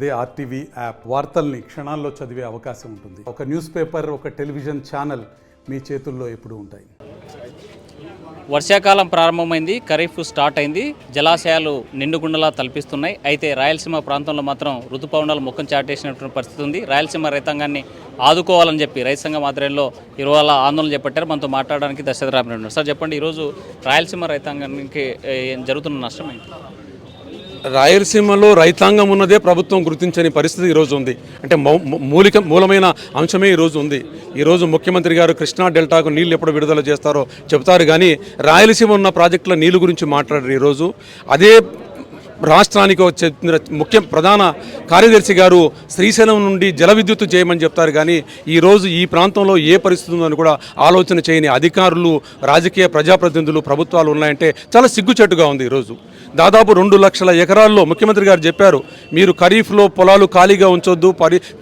అదే RTV app వార్తల్ని క్షణాల్లో చదివే అవకాశం ఉంటుంది. ఒక న్యూస్ పేపర్, ఒక టెలివిజన్ ఛానల్ మీ చేతుల్లో ఎప్పుడూ ఉంటాయి. వర్షాకాలం ప్రారంభమైంది, ఖరీఫ్ స్టార్ట్ అయింది, జలాశయాలు నిండుగుండలా తలపిస్తున్నాయి. అయితే రాయలసీమ ప్రాంతంలో మాత్రం ఋతుపవనాలు ముఖం చాటేసినటువంటి పరిస్థితి ఉంది. రాయలసీమ రైతాంగాన్ని ఆదుకోవాలని చెప్పి రైతు సంఘం ఆధ్వర్యంలో ఇవాళ ఆందోళన చేపట్టారు. మనతో మాట్లాడడానికి దశరథరామరెడ్డి ఉన్నారు. సార్ చెప్పండి, ఈరోజు రాయలసీమ రైతాంగానికి జరుగుతున్న నష్టం ఏంటి? రాయలసీమలో రైతాంగం ఉన్నదే ప్రభుత్వం గుర్తించని పరిస్థితి ఈరోజు ఉంది. అంటే మూలమైన అంశమే ఈరోజు ఉంది. ఈరోజు ముఖ్యమంత్రి గారు కృష్ణా డెల్టాకు నీళ్లు ఎప్పుడు విడుదల చేస్తారో చెబుతారు, కానీ రాయలసీమ ఉన్న ప్రాజెక్టుల నీళ్లు గురించి మాట్లాడారు. ఈరోజు అదే రాష్ట్రానికి ప్రధాన కార్యదర్శి గారు శ్రీశైలం నుండి జల విద్యుత్తు చేయమని చెప్తారు, కానీ ఈరోజు ఈ ప్రాంతంలో ఏ పరిస్థితి ఉందని కూడా ఆలోచన చేయని అధికారులు, రాజకీయ ప్రజాప్రతినిధులు, ప్రభుత్వాలు ఉన్నాయంటే చాలా సిగ్గుచెట్టుగా ఉంది. ఈరోజు దాదాపు 2 లక్షల ఎకరాల్లో ముఖ్యమంత్రి గారు చెప్పారు, మీరు ఖరీఫ్లో పొలాలు ఖాళీగా ఉంచొద్దు,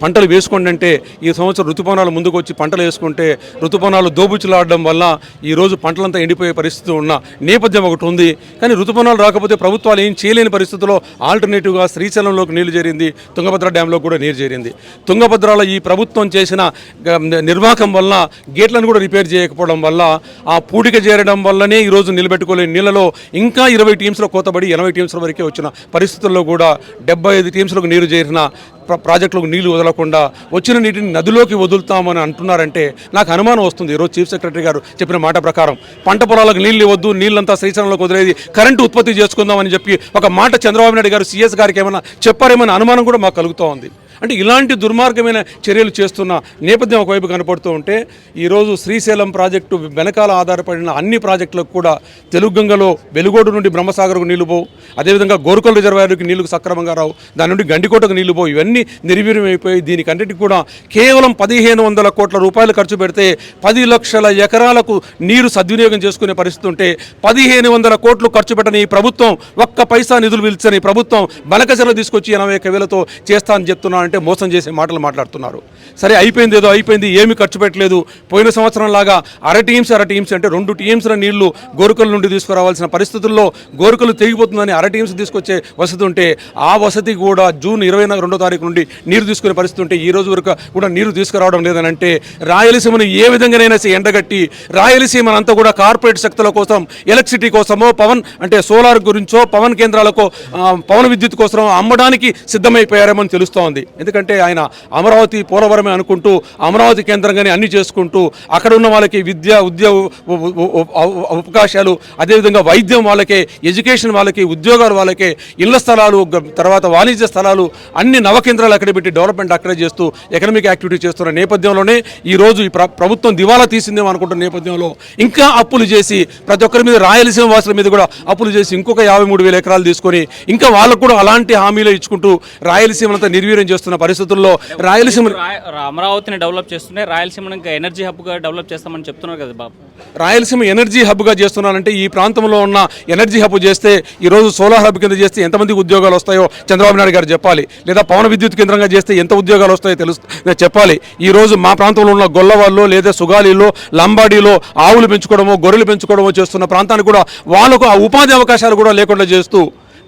పంటలు వేసుకోండి అంటే ఈ సంవత్సరం ఋతుపవనాలు ముందుకు వచ్చి పంటలు వేసుకుంటే ఋతుపవనాలు దోబుచ్చులాడడం వల్ల ఈరోజు పంటలంతా ఎండిపోయే పరిస్థితి ఉన్న నేపథ్యం ఒకటి ఉంది. కానీ ఋతుపవనాలు రాకపోతే ప్రభుత్వాలు ఏం చేయలేని పరిస్థితుల్లో ఆల్టర్నేటివ్గా శ్రీశైలంలోకి నీళ్లు చేరింది, తుంగభద్ర డ్యాంలో కూడా నీరు చేరింది. తుంగభద్రలో ఈ ప్రభుత్వం చేసిన నిర్వాహకం వల్ల గేట్లను కూడా రిపేర్ చేయకపోవడం వల్ల ఆ పూడిక చేరడం వల్లనే ఈరోజు నిలబెట్టుకోలేని నీళ్లలో ఇంకా 20 టీమ్స్లో కోతబడి 80 టీమ్స్ల వరకే వచ్చిన పరిస్థితుల్లో కూడా 75 టీమ్స్లకు నీరు చేరిన ప్రాజెక్టులకు నీళ్లు వదలకుండా వచ్చిన నీటిని నదిలోకి వదులుతామని అంటున్నారంటే నాకు అనుమానం వస్తుంది. ఈరోజు చీఫ్ సెక్రటరీ గారు చెప్పిన మాట ప్రకారం పంట పొలాలకు నీళ్ళు ఇవ్వద్దు, నీళ్ళంతా శ్రీశైలంలోకి వదిలేది కరెంటు ఉత్పత్తి చేసుకుందామని చెప్పి ఒక మాట చంద్రబాబు నాయుడు గారు సీఎస్ గారికి ఏమైనా చెప్పారేమో అనుమానం కూడా మాకు కలుగుతూ ఉంది. అంటే ఇలాంటి దుర్మార్గమైన చర్యలు చేస్తున్న నేపథ్యం ఒకవైపు కనపడుతూ ఉంటే ఈరోజు శ్రీశైలం ప్రాజెక్టు వెనకాల ఆధారపడిన అన్ని ప్రాజెక్టులకు కూడా తెలుగుగంగలో వెలుగోడు నుండి బ్రహ్మసాగర్కు నీళ్లు పోవు, అదేవిధంగా గోరుకొల రిజర్వాయర్కి నీళ్లు సక్రమంగా రావు, దాని నుండి గండికోటకు నీళ్లు పోవు, ఇవన్నీ నిర్వీర్యం అయిపోయి దీనికంటికి కూడా కేవలం 1500 కోట్ల రూపాయలు ఖర్చు పెడితే 10 లక్షల ఎకరాలకు నీరు సద్వినియోగం చేసుకునే పరిస్థితి ఉంటే 1500 కోట్లు ఖర్చు పెట్టని ఈ ప్రభుత్వం, ఒక్క పైసా నిధులు పిలిచని ప్రభుత్వం బనకచర్లు తీసుకొచ్చి 81,000తో చేస్తా అని చెప్తున్నా అంటే మోసం చేసే మాటలు మాట్లాడుతున్నారు. సరే అయిపోయింది, ఏదో అయిపోయింది, ఏమి ఖర్చు పెట్టలేదు. పోయిన సంవత్సరం లాగా అర టీమ్స్ అంటే 2 టీమ్స్ల నీళ్లు గోరుకల నుండి తీసుకురావాల్సిన పరిస్థితుల్లో గోరుకలు తెగిపోతుందని అర టీమ్స్ తీసుకొచ్చే వసతి ఉంటే ఆ వసతి కూడా జూన్ 22వ తారీఖు నుండి నీరు తీసుకునే పరిస్థితి ఉంటే ఈ రోజు వరకు కూడా నీరు తీసుకురావడం లేదని అంటే రాయలసీమను ఏ విధంగానైనా ఎండగట్టి రాయలసీమనంతా కూడా కార్పొరేట్ శక్తుల కోసం, ఎలక్ట్రిసిటీ కోసమో, సోలార్ గురించో, పవన్ కేంద్రాలకో, పవన విద్యుత్ కోసం అమ్మడానికి సిద్ధమైపోయారేమో అని తెలుస్తోంది. ఎందుకంటే ఆయన అమరావతి పోలవరమే అనుకుంటూ అమరావతి కేంద్రంగానే అన్ని చేసుకుంటూ అక్కడ ఉన్న వాళ్ళకి విద్య, ఉద్యోగ అవకాశాలు, అదేవిధంగా వైద్యం వాళ్ళకే, ఎడ్యుకేషన్ వాళ్ళకి, ఉద్యోగాలు వాళ్ళకే, ఇళ్ల స్థలాలు, తర్వాత వాణిజ్య స్థలాలు అన్ని నవకేంద్రాలు అక్కడ పెట్టి డెవలప్మెంట్ అక్కడే చేస్తూ ఎకనామిక్ యాక్టివిటీ చేస్తున్న నేపథ్యంలోనే ఈరోజు ఈ ప్రభుత్వం దివాలా తీసిందేమో అనుకుంటున్న నేపథ్యంలో ఇంకా అప్పులు చేసి ప్రతి ఒక్కరి మీద, రాయలసీమ వాసుల మీద కూడా అప్పులు చేసి ఇంకొక 53,000 ఎకరాలు తీసుకొని ఇంకా వాళ్ళకు కూడా అలాంటి హామీలు ఇచ్చుకుంటూ రాయలసీమనంతా నిర్వీర్యం చేస్తున్న పరిస్థితుల్లో రాయలసీమ అమరావతిని డెవలప్ చేస్తుంటే రాయలసీమను ఇంకా ఎనర్జీ హబ్గా డెవలప్ చేస్తామని చెప్తున్నారు కదా బాబు. రాయలసీమ ఎనర్జీ హబ్గా చేస్తున్నారంటే ఈ ప్రాంతంలో ఉన్న ఎనర్జీ హబ్ చేస్తే ఈరోజు సోలార్ హబ్ కింద చేస్తే ఎంతమందికి ఉద్యోగాలు వస్తాయో చంద్రబాబు నాయుడు గారు చెప్పాలి. లేదా పవన విద్యుత్ కేంద్రంగా చేస్తే ఎంత ఉద్యోగాలు వస్తాయో చెప్పాలి. ఈరోజు మా ప్రాంతంలో ఉన్న గొల్లవాళ్ళు లేదా సుగాలిలో, లంబాడీలో ఆవులు పెంచుకోవడమో, గొర్రెలు పెంచుకోవడమో చేస్తున్న ప్రాంతానికి కూడా వాళ్ళకు ఆ ఉపాధి అవకాశాలు కూడా లేకుండా చేస్తూ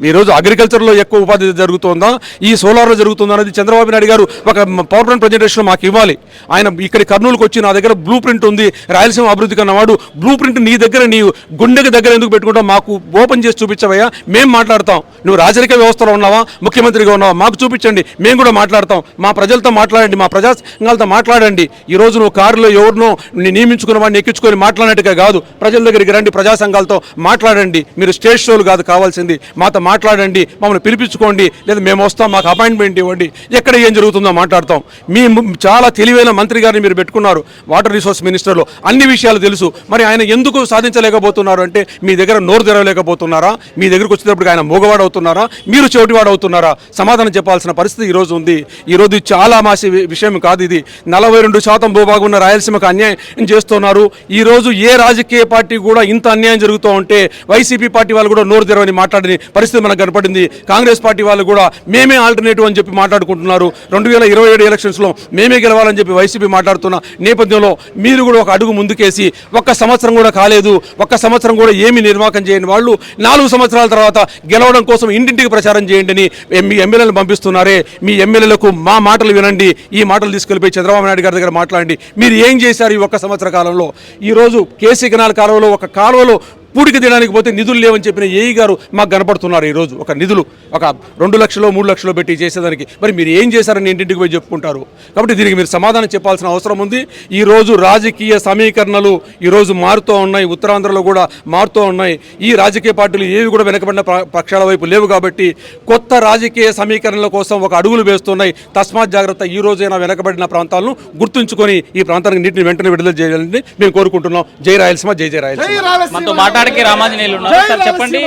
ఈరోజు అగ్రికల్చర్లో ఎక్కువ ఉపాధి జరుగుతుందా, ఈ సోలార్లో జరుగుతుందా అనేది చంద్రబాబు నాయుడు గారు ఒక పవర్ పాయింట్ ప్రజెంటేషన్ మాకు ఇవ్వాలి. ఆయన ఇక్కడ కర్నూలుకు వచ్చి నా దగ్గర బ్లూ ప్రింట్ ఉంది రాయలసీమ అభివృద్ధికి అన్నవాడు, బ్లూ ప్రింట్ నీ దగ్గర, నీ గుండెకి దగ్గర ఎందుకు పెట్టుకుంటావు, మాకు ఓపెన్ చేసి చూపించవయ్యా, మేము మాట్లాడతాం. నువ్వు రాజకీయ వ్యవస్థలో ఉన్నావా, ముఖ్యమంత్రిగా ఉన్నావా, మాకు చూపించండి, మేము కూడా మాట్లాడతాం. మా ప్రజలతో మాట్లాడండి, మా ప్రజా సంఘాలతో మాట్లాడండి. ఈరోజు నువ్వు కారులో ఎవరినో నియమించుకున్న వాడిని ఎక్కించుకొని మాట్లాడినట్టుగా కాదు, ప్రజల దగ్గరికి రండి, ప్రజా సంఘాలతో మాట్లాడండి. మీరు స్టేజ్ షోలు కాదు కావాల్సింది, మాతో మాట్లాడండి, మమ్మల్ని పిలిపించుకోండి, లేదా మేము వస్తాం, మాకు అపాయింట్మెంట్ ఇవ్వండి, ఎక్కడ ఏం జరుగుతుందో మాట్లాడతాం. మీ చాలా తెలివైన మంత్రి గారిని మీరు పెట్టుకున్నారు, వాటర్ రిసోర్స్ మినిస్టర్లో అన్ని విషయాలు తెలుసు. మరి ఆయన ఎందుకు సాధించలేకపోతున్నారు అంటే మీ దగ్గర నోరు తెరవలేకపోతున్నారా, మీ దగ్గరకు వచ్చేటప్పుడు ఆయన మోగవాడు అవుతున్నారా, మీరు చెవిటివాడు అవుతున్నారా, సమాధానం చెప్పాల్సిన పరిస్థితి ఈరోజు ఉంది. ఈరోజు చాలా మాసి విషయం కాదు ఇది. 42% భూభాగం ఉన్న రాయలసీమకు అన్యాయం చేస్తున్నారు. ఈరోజు ఏ రాజకీయ పార్టీ కూడా ఇంత అన్యాయం జరుగుతూ ఉంటే వైసీపీ పార్టీ వాళ్ళు కూడా నోరు తెరవని మాట్లాడని పరిస్థితి అనేది మనకు కనపడింది. కాంగ్రెస్ పార్టీ వాళ్ళు కూడా మేమే ఆల్టర్నేటివ్ అని చెప్పి మాట్లాడుకుంటున్నారు. 2027 ఎలక్షన్స్లో మేమే గెలవాలని చెప్పి వైసీపీ మాట్లాడుతున్న నేపథ్యంలో మీరు కూడా ఒక అడుగు ముందుకేసి ఒక్క సంవత్సరం కూడా కాలేదు, ఒక్క సంవత్సరం కూడా ఏమీ నిర్వాహకం చేయని వాళ్ళు 4 సంవత్సరాల తర్వాత గెలవడం కోసం ఇంటింటికి ప్రచారం చేయండి అని మీ ఎమ్మెల్యేలను పంపిస్తున్నారే. మీ ఎమ్మెల్యేలకు మా మాటలు వినండి, ఈ మాటలు తీసుకెళ్ళిపోయి చంద్రబాబు నాయుడు గారి దగ్గర మాట్లాడండి. మీరు ఏం చేశారు ఈ ఒక్క సంవత్సర కాలంలో? ఈరోజు కేసీ కెనాల్ కాలువలో ఒక కాలువలో పూడికి తినడానికి పోతే నిధులు లేవని చెప్పిన ఏఈ గారు మాకు కనపడుతున్నారు. ఈరోజు ఒక నిధులు ఒక 2 లక్షలు 3 లక్షలు పెట్టి చేసేదానికి మరి మీరు ఏం చేశారని ఇంటింటికి పోయి చెప్పుకుంటారు. కాబట్టి దీనికి మీరు సమాధానం చెప్పాల్సిన అవసరం ఉంది. ఈరోజు రాజకీయ సమీకరణలు ఈరోజు మారుతూ ఉన్నాయి, ఉత్తరాంధ్రలో కూడా మారుతూ ఉన్నాయి. ఈ రాజకీయ పార్టీలు ఏవి కూడా వెనకబడిన పక్షాల వైపు లేవు కాబట్టి కొత్త రాజకీయ సమీకరణల కోసం ఒక అడుగులు వేస్తున్నాయి. తస్మాత్ జాగ్రత్త. ఈ రోజైనా వెనకబడిన ప్రాంతాలను గుర్తుంచుకొని ఈ ప్రాంతానికి నీటిని వెంటనే విడుదల చేయాలని మేము కోరుకుంటున్నాం. జై రాయలసీమ, జై జై రాయలసీమ. మనతో మాట్లాడకి రామాంజనేయులు ఉన్నారు. సార్ చెప్పండి,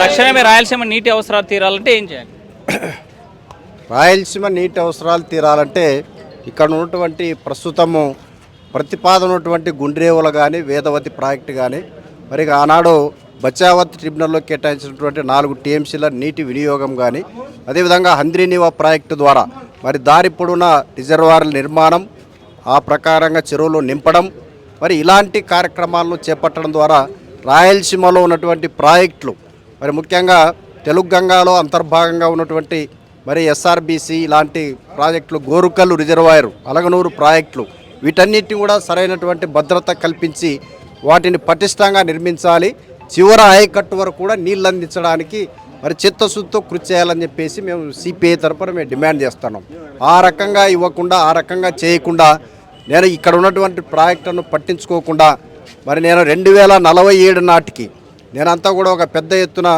తక్షణమే రాయలసీమ నీటి అవసరాలు తీరాలంటే ఏం చేయాలి? రాయలసీమ నీటి అవసరాలు తీరాలంటే ఇక్కడ ఉన్నటువంటి ప్రస్తుతము ప్రతిపాదన ఉన్నటువంటి గుండ్రేవుల కానీ వేదవతి ప్రాజెక్టు కానీ మరి ఆనాడు బచావత్ ట్రిబ్యునల్లో కేటాయించినటువంటి 4 టీఎంసీల నీటి వినియోగం కానీ అదేవిధంగా హంద్రీనివా ప్రాజెక్టు ద్వారా మరి దారి పొడవునా రిజర్వాయర్ల నిర్మాణం, ఆ ప్రకారంగా చెరువులు నింపడం, మరి ఇలాంటి కార్యక్రమాలను చేపట్టడం ద్వారా రాయలసీమలో ఉన్నటువంటి ప్రాజెక్టులు మరి ముఖ్యంగా తెలుగు గంగాలో అంతర్భాగంగా ఉన్నటువంటి మరి ఎస్ఆర్బీసీ ఇలాంటి ప్రాజెక్టులు, గోరుకల్లు రిజర్వాయర్, అలగనూరు ప్రాజెక్టులు వీటన్నిటిని కూడా సరైనటువంటి భద్రత కల్పించి వాటిని పటిష్టంగా నిర్మించాలి. చివరి ఆయకట్టు వరకు కూడా నీళ్ళు అందించడానికి మరి చిత్తశుద్ధితో కృషి చేయాలని చెప్పేసి మేము సిపిఐ తరఫున మేము డిమాండ్ చేస్తున్నాం. ఆ రకంగా ఇవ్వకుండా, ఆ రకంగా చేయకుండా నేను ఇక్కడ ఉన్నటువంటి ప్రాజెక్టులను పట్టించుకోకుండా మరి నేను 2047 నాటికి నేనంతా కూడా ఒక పెద్ద ఎత్తున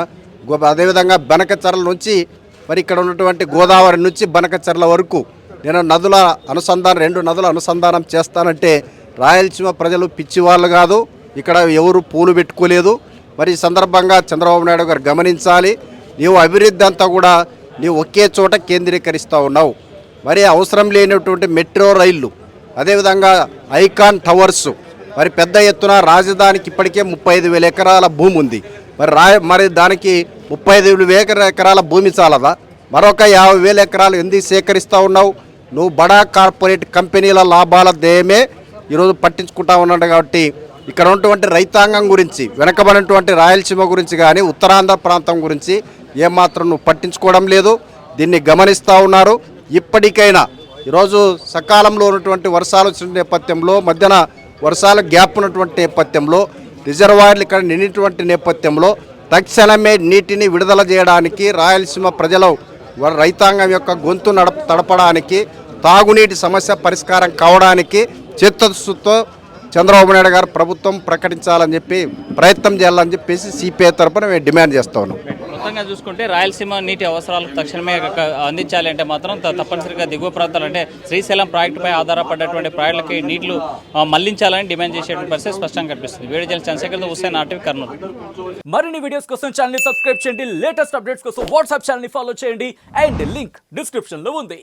అదేవిధంగా బనకచర్ల నుంచి మరి ఇక్కడ ఉన్నటువంటి గోదావరి నుంచి బనకచర్ల వరకు నేను నదుల అనుసంధానం 2 నదుల అనుసంధానం చేస్తానంటే రాయలసీమ ప్రజలు పిచ్చివాళ్ళు కాదు, ఇక్కడ ఎవరు పూలు పెట్టుకోలేదు. మరి ఈ సందర్భంగా చంద్రబాబు నాయుడు గారు గమనించాలి. నీవు అభివృద్ధి అంతా కూడా నీవు ఒకే చోట కేంద్రీకరిస్తూ ఉన్నావు. మరి అవసరం లేనటువంటి మెట్రో రైళ్ళు, అదేవిధంగా ఐకాన్ టవర్సు, మరి పెద్ద ఎత్తున రాజధానికి ఇప్పటికే 35,000 ఎకరాల భూమి ఉంది. మరి దానికి 35,000 ఎకరాల భూమి చాలదా? మరొక 50,000 ఎకరాలు ఎందుకు సేకరిస్తూ ఉన్నావు? నువ్వు బడా కార్పొరేట్ కంపెనీల లాభాల ధ్యేయమే ఈరోజు పట్టించుకుంటా ఉన్నాడు. కాబట్టి ఇక్కడ ఉన్నటువంటి రైతాంగం గురించి, వెనకబడినటువంటి రాయలసీమ గురించి కానీ ఉత్తరాంధ్ర ప్రాంతం గురించి ఏమాత్రం నువ్వు పట్టించుకోవడం లేదు. దీన్ని గమనిస్తూ ఉన్నారు. ఇప్పటికైనా ఈరోజు సకాలంలో ఉన్నటువంటి వర్షాలు వచ్చిన నేపథ్యంలో, మధ్యన వర్షాలు గ్యాప్ ఉన్నటువంటి నేపథ్యంలో, రిజర్వాయర్లు ఇక్కడ నిండినటువంటి నేపథ్యంలో తక్షణమే నీటిని విడుదల చేయడానికి, రాయలసీమ ప్రజలు రైతాంగం యొక్క గొంతు తడపడానికి, తాగునీటి సమస్య పరిష్కారం కావడానికి చిత్తశుద్ధితో చంద్రబాబు నాయుడు గారు ప్రభుత్వం ప్రకటించాలని చెప్పి ప్రయత్నం చేయాలని చెప్పేసి సిపిఐ తరఫున మేము డిమాండ్ చేస్తూ ఉన్నాం. మొత్తంగా చూసుకుంటే రాయలసీమ నీటి అవసరాలకు తక్షణమే అందించాలి అంటే మాత్రం తప్పనిసరిగా దిగువ ప్రాంతాలు అంటే శ్రీశైలం ప్రాజెక్టుపై ఆధారపడేటువంటి ప్రాజెక్టులకి నీళ్లు మళ్లించాలని డిమాండ్ చేసేటువంటి పరిస్థితి స్పష్టంగా కనిపిస్తుంది. వేడి జల చంద్రశేఖర్, హుస్సేన్, ఆర్టీవీ, కర్నూలు. మరిన్ని వీడియోస్ కోసం ఛానల్ ని సబ్స్క్రైబ్ చేయండి. లేటెస్ట్ అప్డేట్స్ కోసం వాట్సాప్ ఛానల్ ని ఫాలో చేయండి. అండ్ లింక్ డిస్క్రిప్షన్ లో ఉంది.